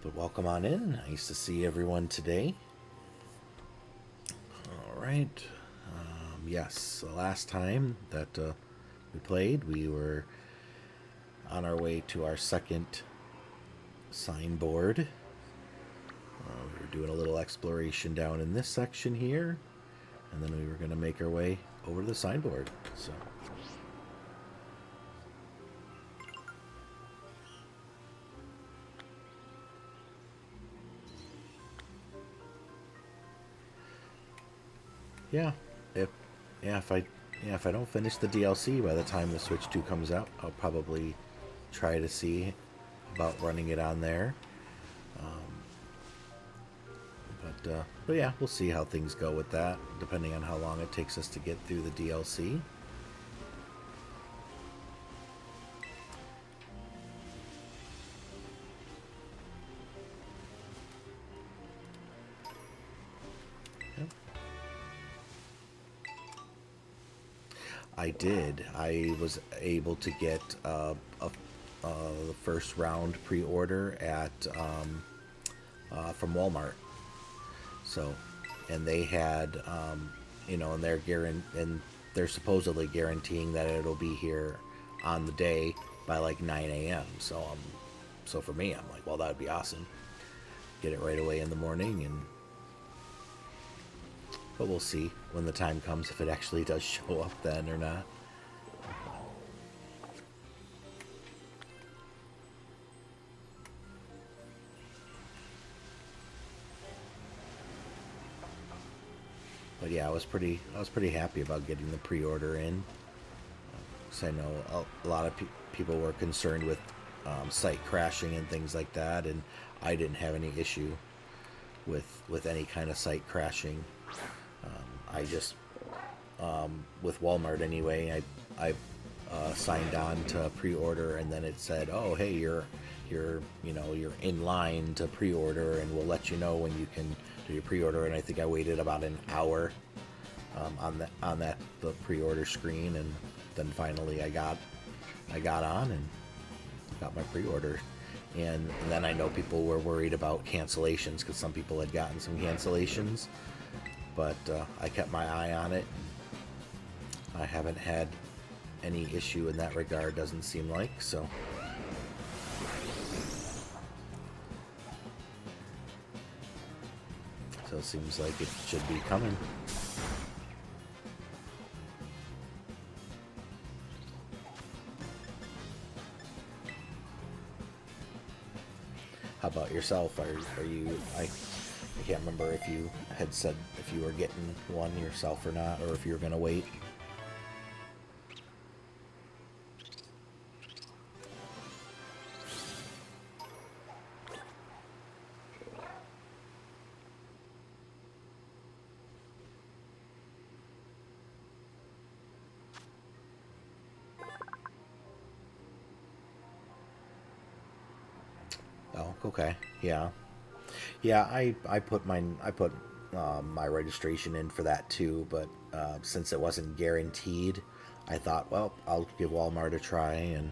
But welcome on in. Nice to see everyone today. All right. Yes, the last time that we played, we were on our way to our second signboard. We were doing a little exploration down in this section here, and then we were going to make our way over to the signboard. So. Yeah, if yeah, if I yeah, if I don't finish the DLC by the time the Switch 2 comes out, I'll probably try to see about running it on there. But yeah, we'll see how things go with that, depending on how long it takes us to get through the DLC. Yep. I did. I was able to get the first round pre-order at from Walmart. So, and they had, and they're supposedly guaranteeing that it'll be here on the day by like 9 a.m. So for me, I'm like, well, that would be awesome. Get it right away in the morning, but we'll see when the time comes if it actually does show up then or not. But yeah, I was pretty happy about getting the pre-order in. So I know a lot of people were concerned with site crashing and things like that, and I didn't have any issue with any kind of site crashing. I just with Walmart anyway, I signed on to pre-order, and then it said, "Oh, hey, you're in line to pre-order, and we'll let you know when you can do your pre-order." And I think I waited about an hour on the pre-order screen, and then finally I got on and got my pre-order. And then I know people were worried about cancellations because some people had gotten some cancellations, but I kept my eye on it. I haven't had any issue in that regard, doesn't seem like. So it seems like it should be coming. How about yourself? Are you? I can't remember if you had said if you were getting one yourself or not, or if you were gonna wait. Oh, okay, yeah, yeah. I put my registration in for that too, but since it wasn't guaranteed, I thought, well, I'll give Walmart a try, and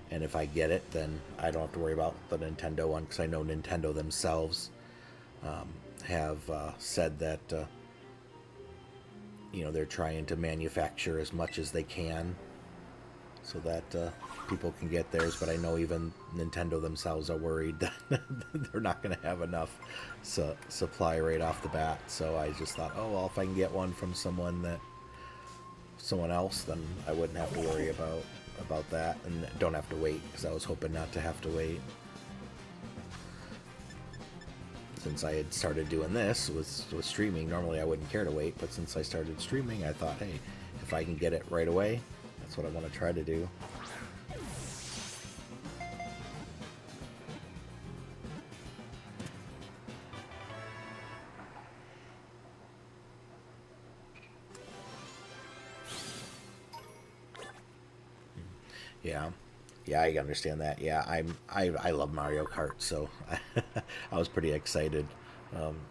if I get it, then I don't have to worry about the Nintendo one because I know Nintendo themselves have said that they're trying to manufacture as much as they can so that people can get theirs. But I know even Nintendo themselves are worried that they're not going to have enough supply right off the bat. So I just thought, oh well, if I can get one from someone else, then I wouldn't have to worry about that and don't have to wait, because I was hoping not to have to wait. Since I had started doing this with streaming, normally I wouldn't care to wait, but since I started streaming, I thought, hey, if I can get it right away, that's what I want to try to do. Yeah, yeah, I understand that. Yeah, I love Mario Kart, so I was pretty excited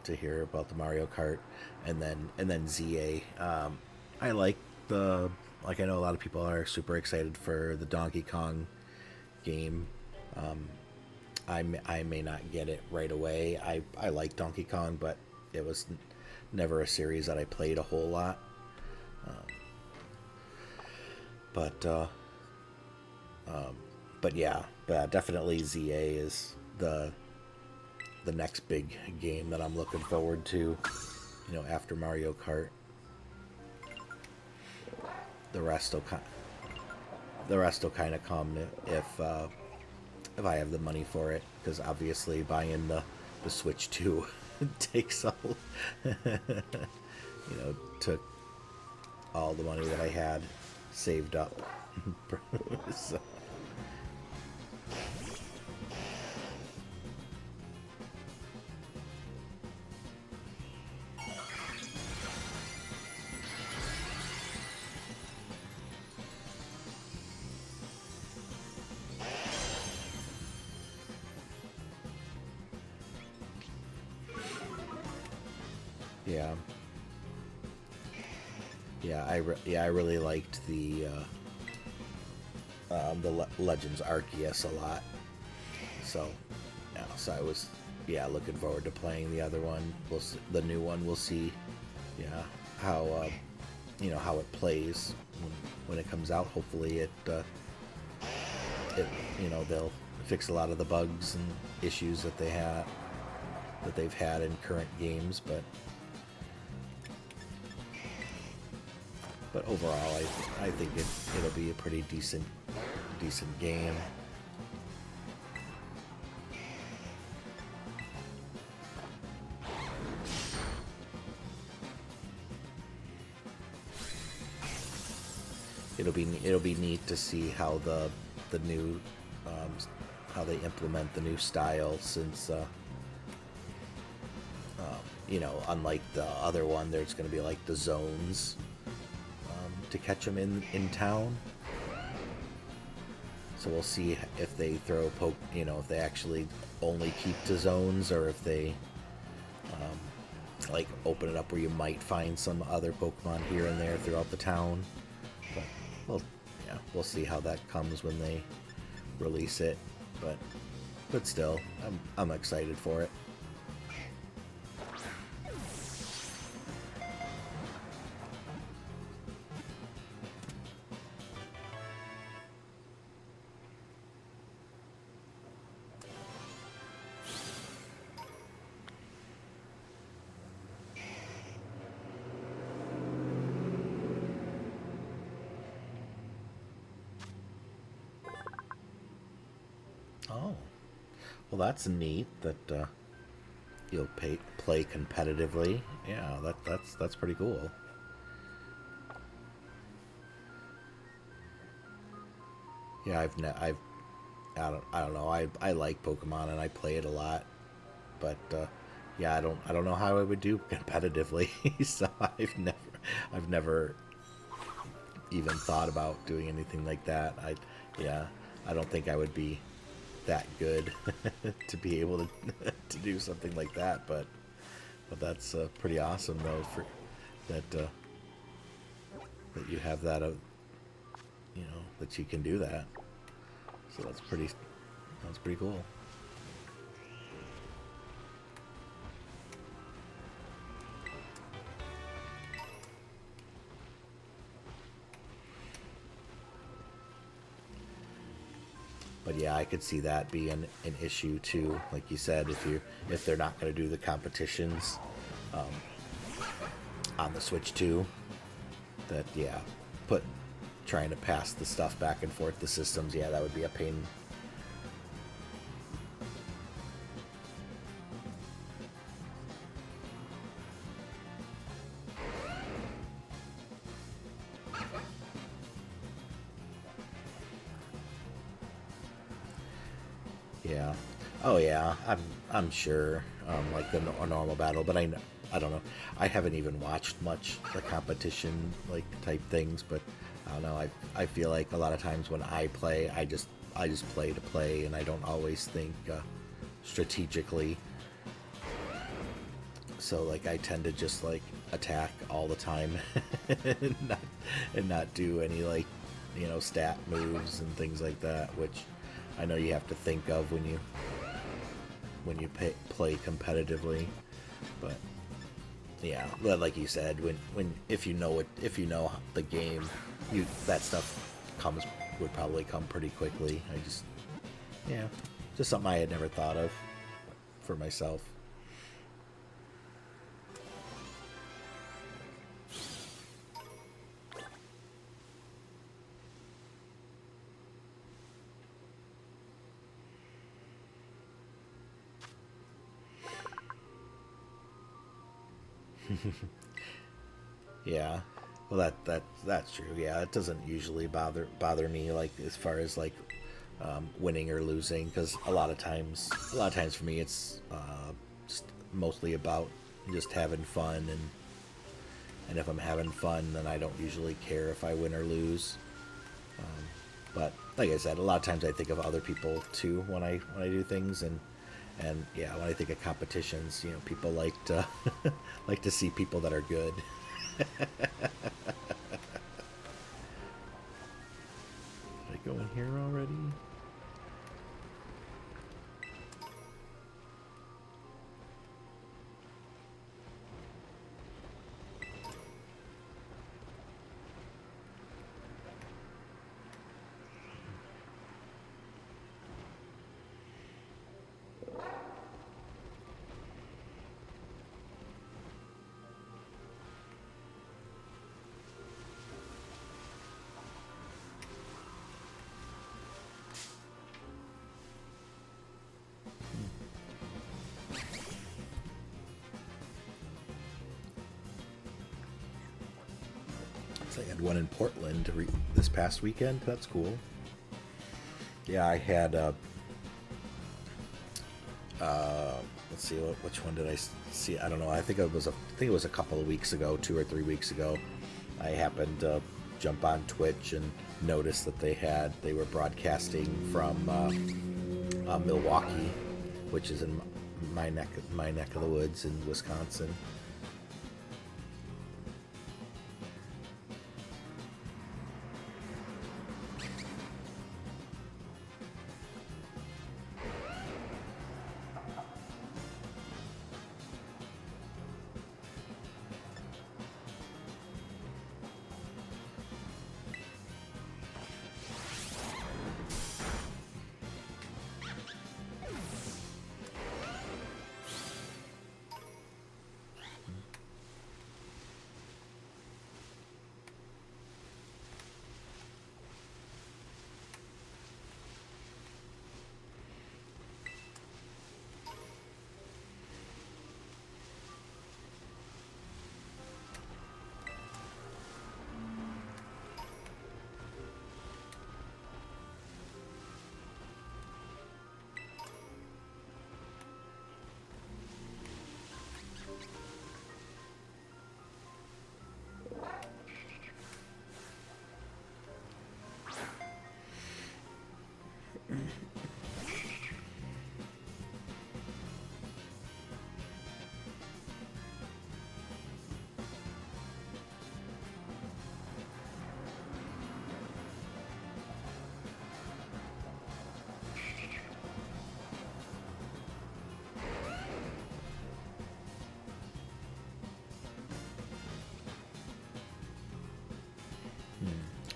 to hear about the Mario Kart, and then ZA. I like the like I know a lot of people are super excited for the Donkey Kong game. I may not get it right away. I like Donkey Kong, but it was never a series that I played a whole lot. But but yeah, but definitely ZA is the next big game that I'm looking forward to. You know, after Mario Kart, the rest will kind of come if I have the money for it, because obviously buying the Switch 2 takes all you know, took all the money that I had saved up. So, yeah, yeah, I really liked the Legends Arceus a lot. So, yeah, so I was, yeah, looking forward to playing the other one. The new one. We'll see, yeah, how how it plays when it comes out. Hopefully, it they'll fix a lot of the bugs and issues that they've had in current games, but overall, I think it'll be a pretty decent game. It'll be neat to see how the new how they implement the new style, since unlike the other one, there's going to be like the zones to catch them in town. So we'll see if they throw if they actually only keep to zones, or if they like open it up where you might find some other Pokemon here and there throughout the town. But we'll see how that comes when they release it. But still, I'm excited for it. Oh, well, that's neat that you'll play competitively. Yeah, that's pretty cool. Yeah, I don't know. I like Pokemon and I play it a lot, but yeah, I don't know how I would do competitively. So I've never even thought about doing anything like that. Yeah, I don't think I would be that good to be able to to do something like that. But that's pretty awesome though, for that you have that that you can do that. So that's pretty cool. But yeah, I could see that being an issue too. Like you said, if they're not going to do the competitions on the Switch 2, that put trying to pass the stuff back and forth the systems, yeah, that would be a pain. Yeah. Oh yeah. I'm sure. Like a normal battle, but I don't know. I haven't even watched much the competition like type things, but I don't know. I feel like a lot of times when I play, I just play to play, and I don't always think strategically. So like I tend to just like attack all the time, and not do any like stat moves and things like that, which I know you have to think of when you when you play competitively. But yeah, like you said, when if you know the game, that stuff would probably come pretty quickly. Yeah, just something I had never thought of for myself. Yeah. Well, that's true. Yeah, it doesn't usually bother me, like as far as like winning or losing, because a lot of times for me it's just mostly about just having fun, and if I'm having fun, then I don't usually care if I win or lose. But like I said, a lot of times I think of other people too when I do things, and yeah, when I think of competitions, people like to like to see people that are good. Did I go in here already? So I had one in Portland this past weekend. That's cool. Yeah, I had let's see, which one did I see? I don't know. I think it was a couple of weeks ago, 2 or 3 weeks ago. I happened to jump on Twitch and noticed that they were broadcasting from Milwaukee, which is in my neck of the woods in Wisconsin.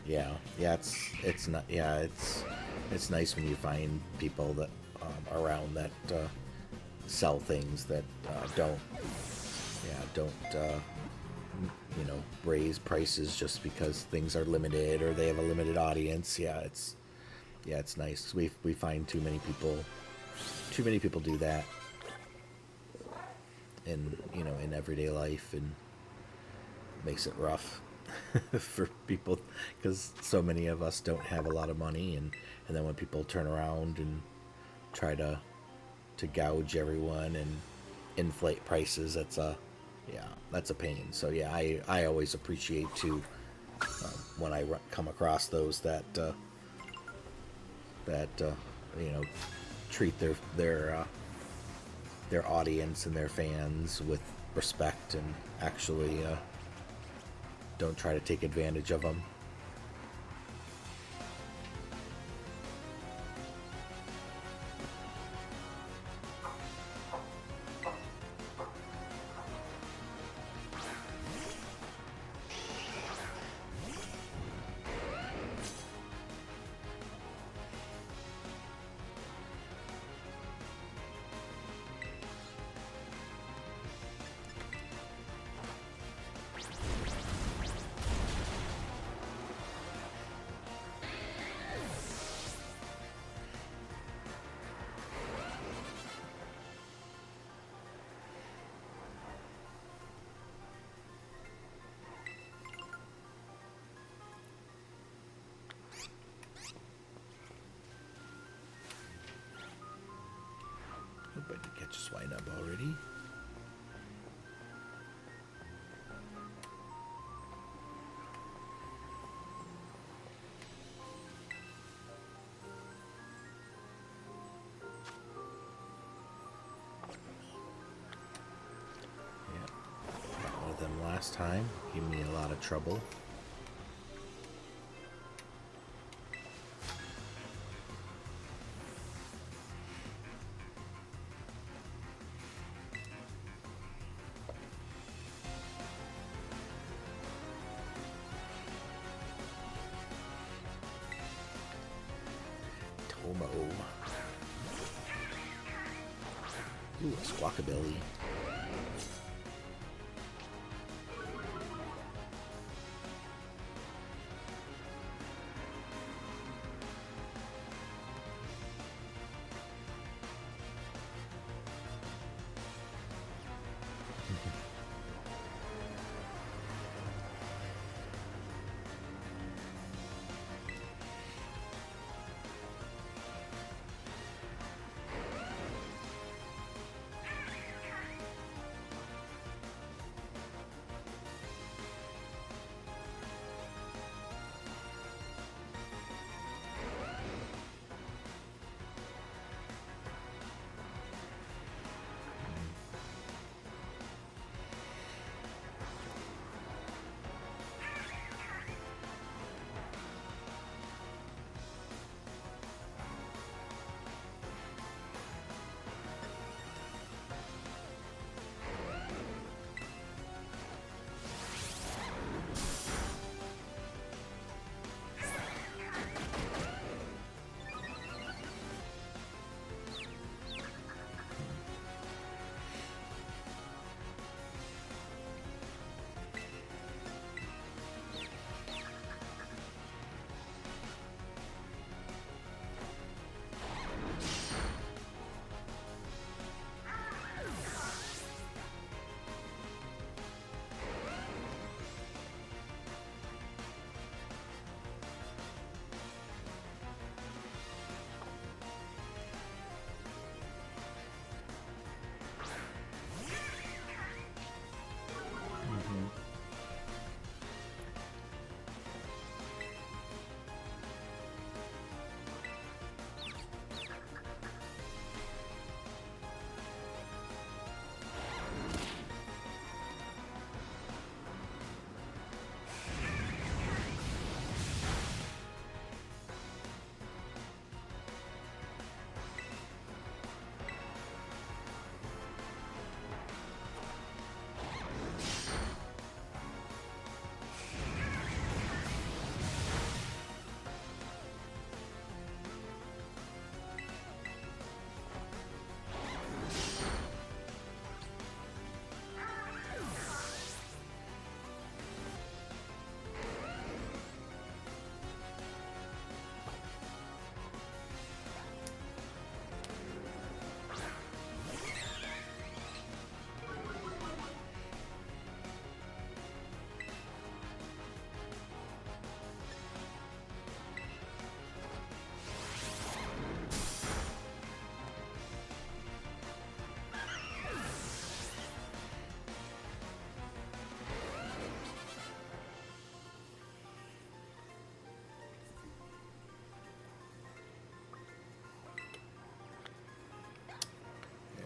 Yeah, it's not. Yeah, it's nice when you find people that around that sell things that don't raise prices just because things are limited or they have a limited audience. It's nice. We find too many people do that in everyday life, and makes it rough for people, because so many of us don't have a lot of money, and then when people turn around and try to gouge everyone and inflate prices, that's a pain. So yeah, I always appreciate too, when I come across those that treat their audience and their fans with respect, and actually don't try to take advantage of them. I did catch a swine up already. Them last time gave me a lot of trouble. Tomo. Ooh, a squawkabilly.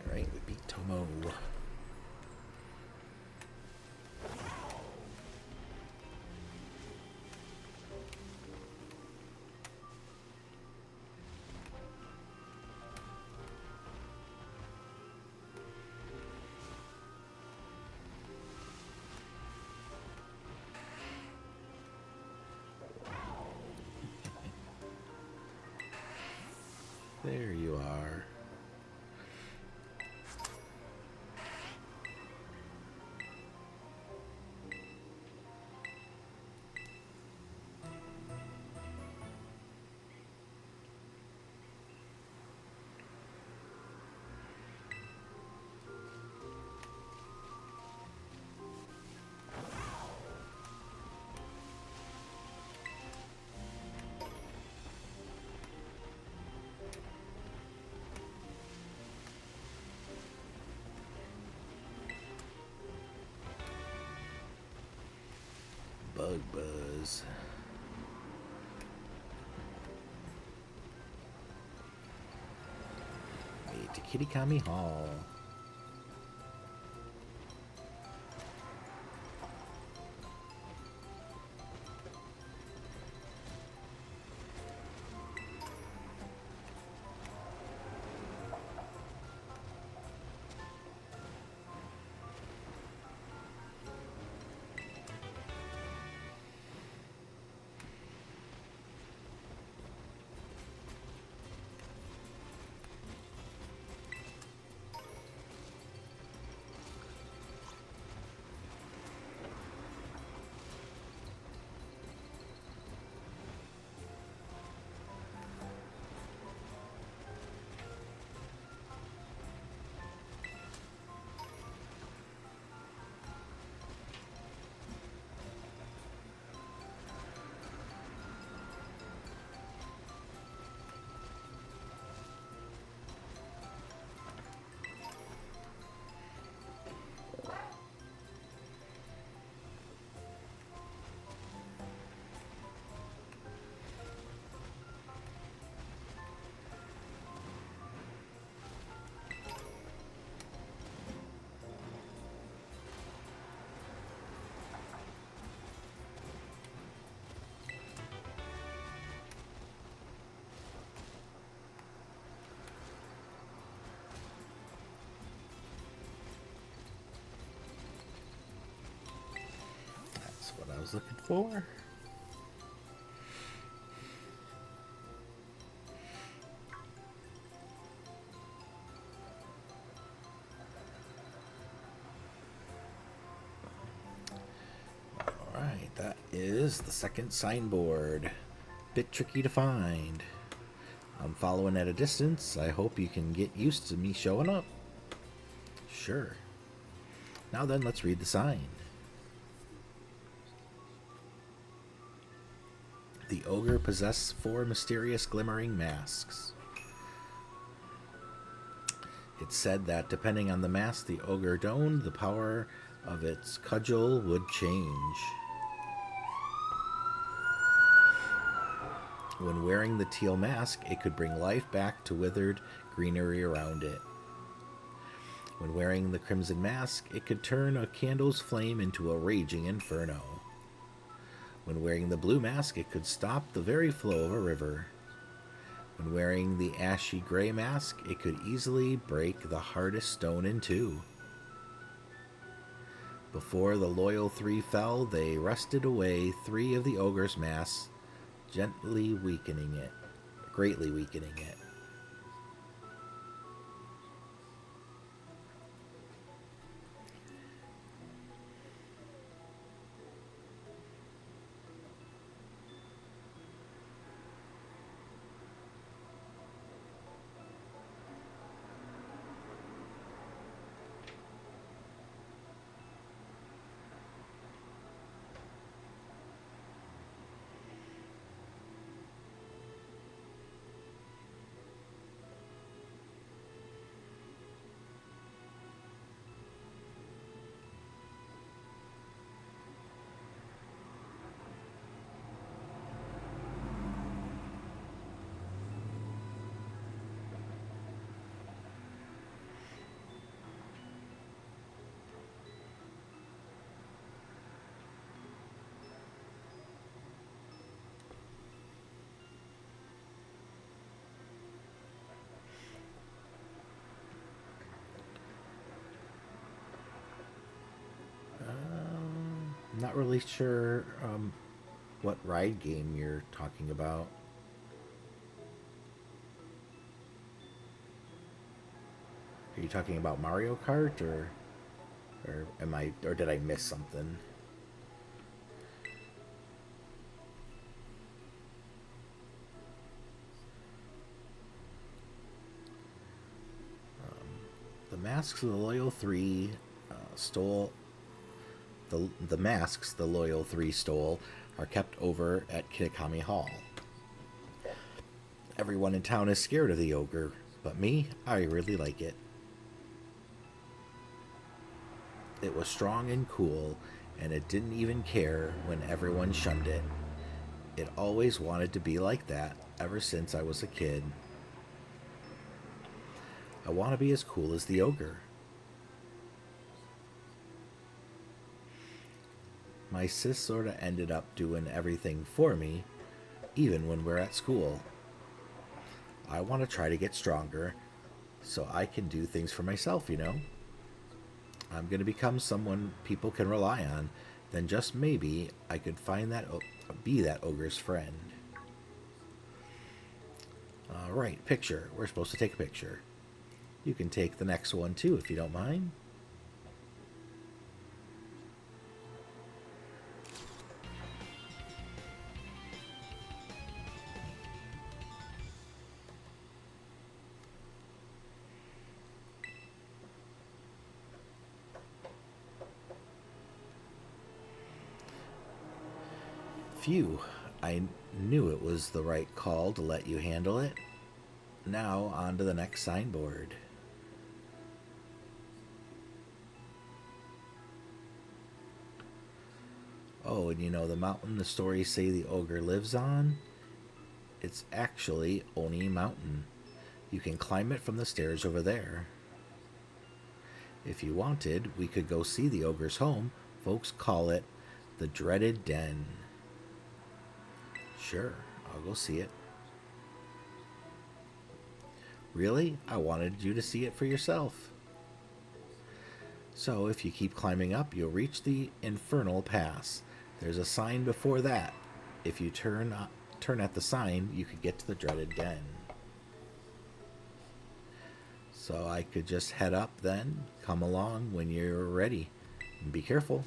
Alright, we beat Tomo. There you are. Bug Buzz. To Kitakami Hall. That's what I was looking for. Alright, that is the second signboard. Bit tricky to find. I'm following at a distance. I hope you can get used to me showing up. Sure. Now then, let's read the sign. The ogre possessed 4 mysterious glimmering masks. It said that depending on the mask the ogre donned, the power of its cudgel would change. When wearing the teal mask, it could bring life back to withered greenery around it. When wearing the crimson mask, it could turn a candle's flame into a raging inferno. When wearing the blue mask, it could stop the very flow of a river. When wearing the ashy gray mask, it could easily break the hardest stone in two. Before the loyal 3 fell, they wrested away 3 of the ogre's masks, greatly weakening it. Not really sure what ride game you're talking about. Are you talking about Mario Kart or did I miss something? The masks of the loyal 3 stole the masks the loyal 3 stole are kept over at Kitakami Hall. Everyone in town is scared of the ogre, but me, I really like it. It was strong and cool, and it didn't even care when everyone shunned it. It always wanted to be like that ever since I was a kid. I want to be as cool as the ogre. My sis sorta ended up doing everything for me, even when we're at school. I want to try to get stronger so I can do things for myself. I'm going to become someone people can rely on. Then just maybe I could be that ogre's friend. All right, picture. We're supposed to take a picture. You can take the next one too if you don't mind. Phew, I knew it was the right call to let you handle it. Now, on to the next signboard. Oh, and the mountain the stories say the ogre lives on? It's actually Oni Mountain. You can climb it from the stairs over there. If you wanted, we could go see the ogre's home. Folks call it the Dreaded Den. Sure, I'll go see it. Really? I wanted you to see it for yourself. So, if you keep climbing up, you'll reach the Infernal Pass. There's a sign before that. If you turn at the sign, you could get to the Dreaded Den. So I could just head up then. Come along when you're ready. And be careful.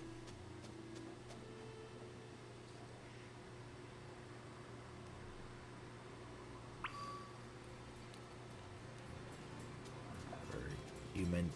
You meant...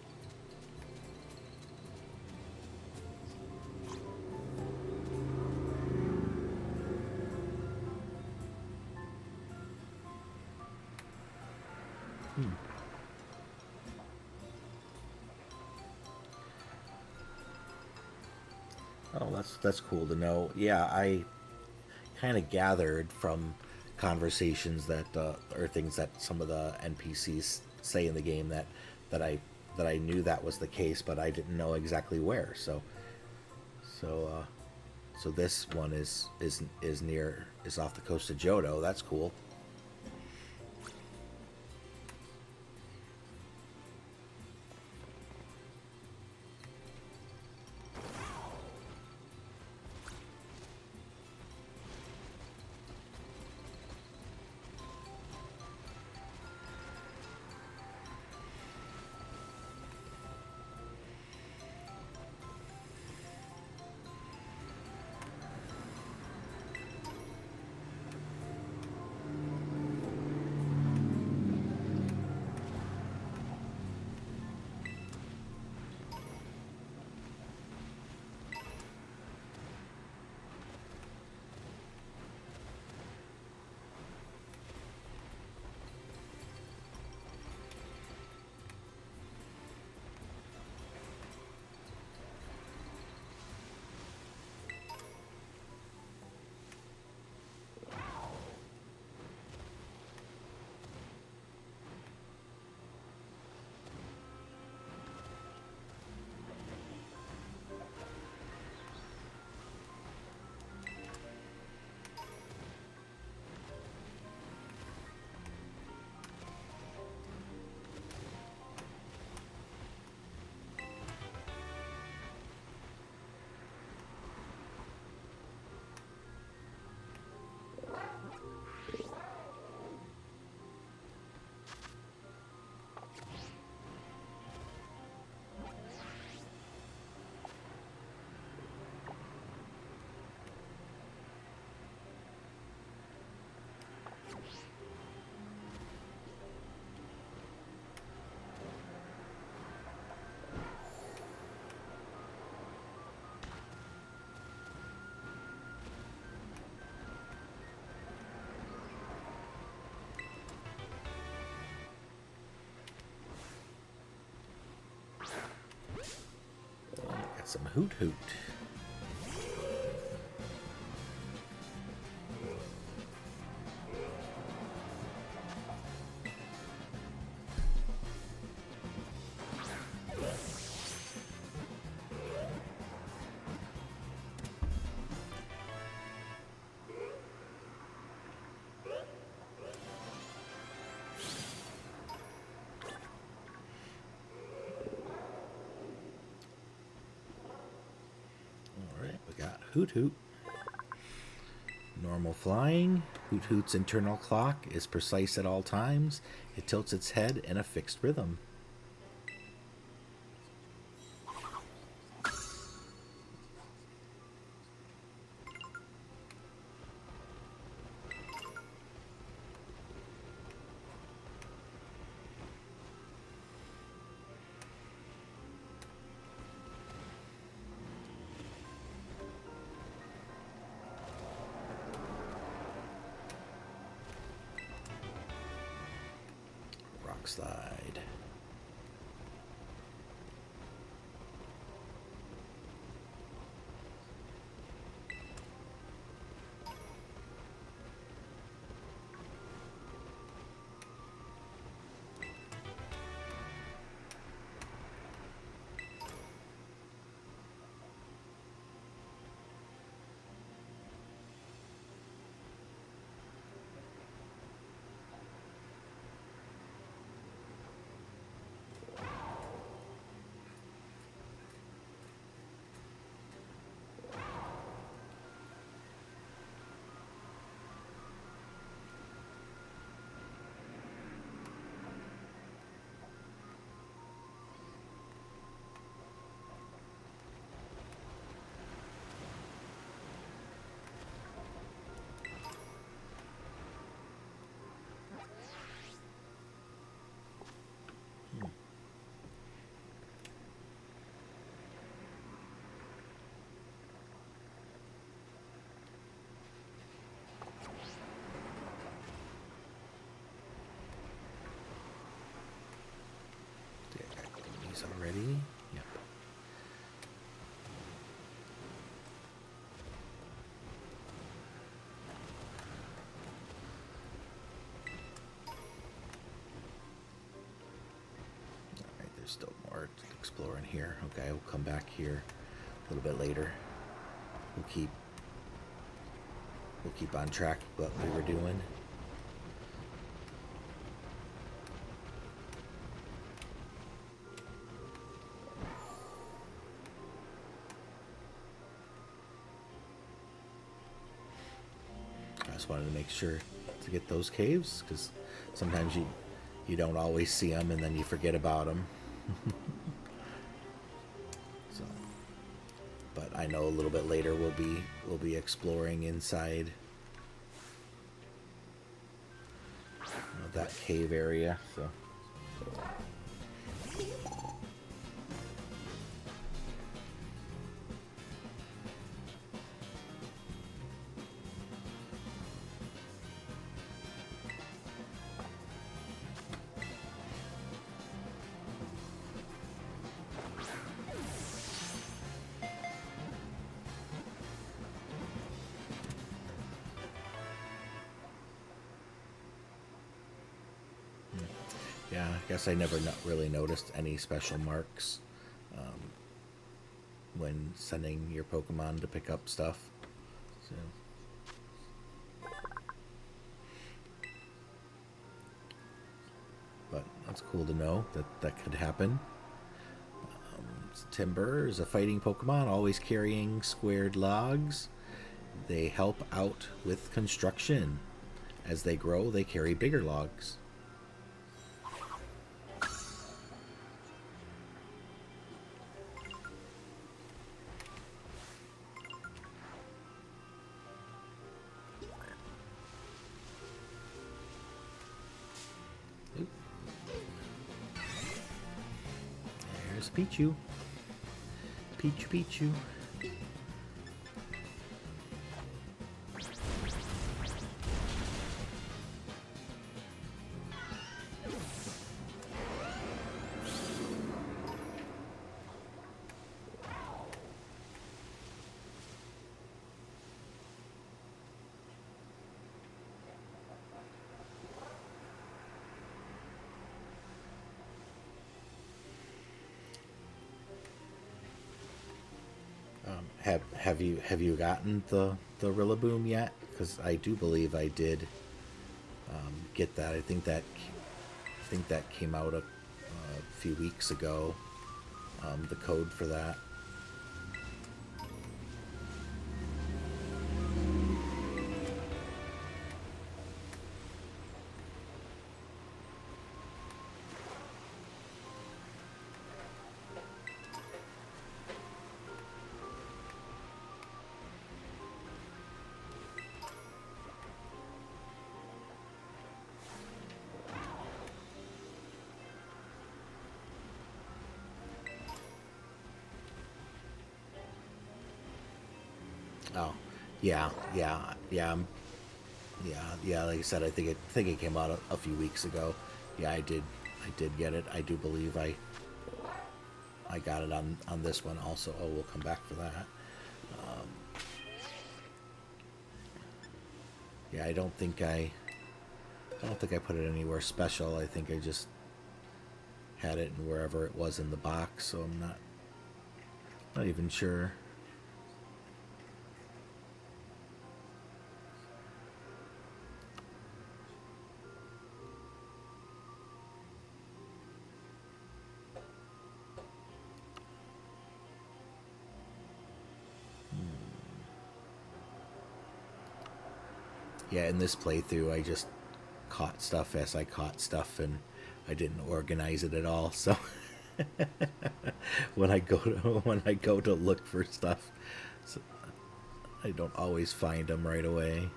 Oh, that's cool to know. Yeah, I kind of gathered from conversations that or things that some of the NPCs say in the game that I knew that was the case, but I didn't know exactly where. So so this one is off the coast of Johto. That's cool. Got some hoot hoot. Hoot Hoot. Normal flying. Hoot Hoot's internal clock is precise at all times. It tilts its head in a fixed rhythm. Rock slide. Already? Yep. Alright, there's still more to explore in here. Okay, we'll come back here a little bit later. We'll keep on track with what we were doing. I just wanted to make sure to get those caves, because sometimes you don't always see them and then you forget about them. So, but I know a little bit later we'll be exploring inside that cave area. So. Yeah, I guess I never really noticed any special marks when sending your Pokemon to pick up stuff. So. But that's cool to know that could happen. Timber is a fighting Pokemon, always carrying squared logs. They help out with construction. As they grow, they carry bigger logs. There's Pichu. Pichu. Have you gotten the Rillaboom yet? Because I do believe I did get that. I think that came out a few weeks ago. The code for that. Oh, yeah, yeah, yeah, yeah. Like I said, I think it came out a few weeks ago. Yeah, I did get it. I do believe I got it on this one also. Oh, we'll come back for that. Yeah, I don't think I put it anywhere special. I think I just had it in wherever it was in the box, so I'm not even sure. Yeah, in this playthrough, I just caught stuff as I caught stuff, and I didn't organize it at all. So when I go to look for stuff, so I don't always find them right away.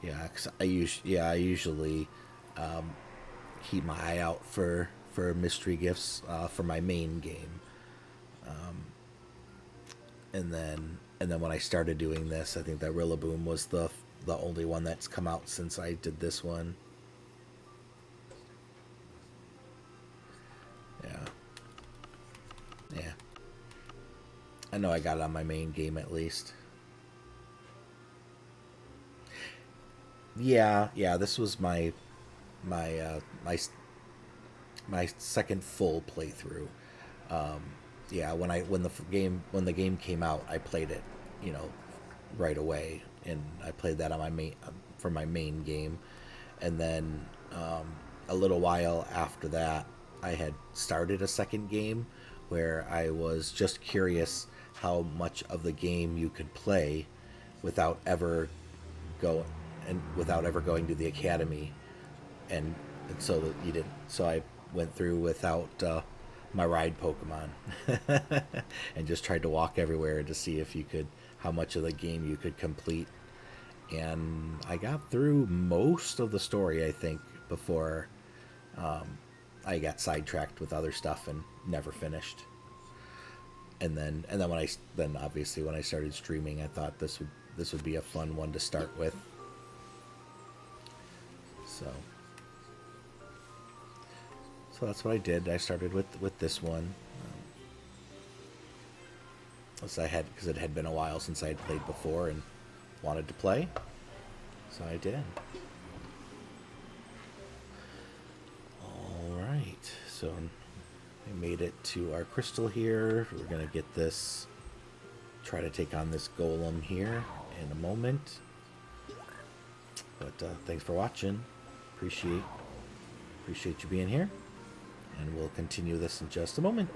Yeah, 'cause I usually keep my eye out for mystery gifts for my main game, and then when I started doing this, I think that Rillaboom was the only one that's come out since I did this one. Yeah, yeah. I know I got it on my main game at least. Yeah, yeah. This was my my second full playthrough. Yeah, when the game came out, I played it, you know, right away, and I played that on my main for my main game, and then a little while after that, I had started a second game where I was just curious how much of the game you could play without ever go without ever going to the academy, and so that you didn't. So I went through without my ride Pokemon, and just tried to walk everywhere to see if you could how much of the game you could complete. And I got through most of the story, I think, before I got sidetracked with other stuff and never finished. And then then obviously when I started streaming, I thought this would be a fun one to start with. So so that's what I did. I started with this one. As I had because it had been a while since I had played before and wanted to play, so I did. All right, so we made it to our crystal here. We're gonna get this. Try to take on this golem here in a moment. But thanks for watching. Appreciate you being here, and we'll continue this in just a moment.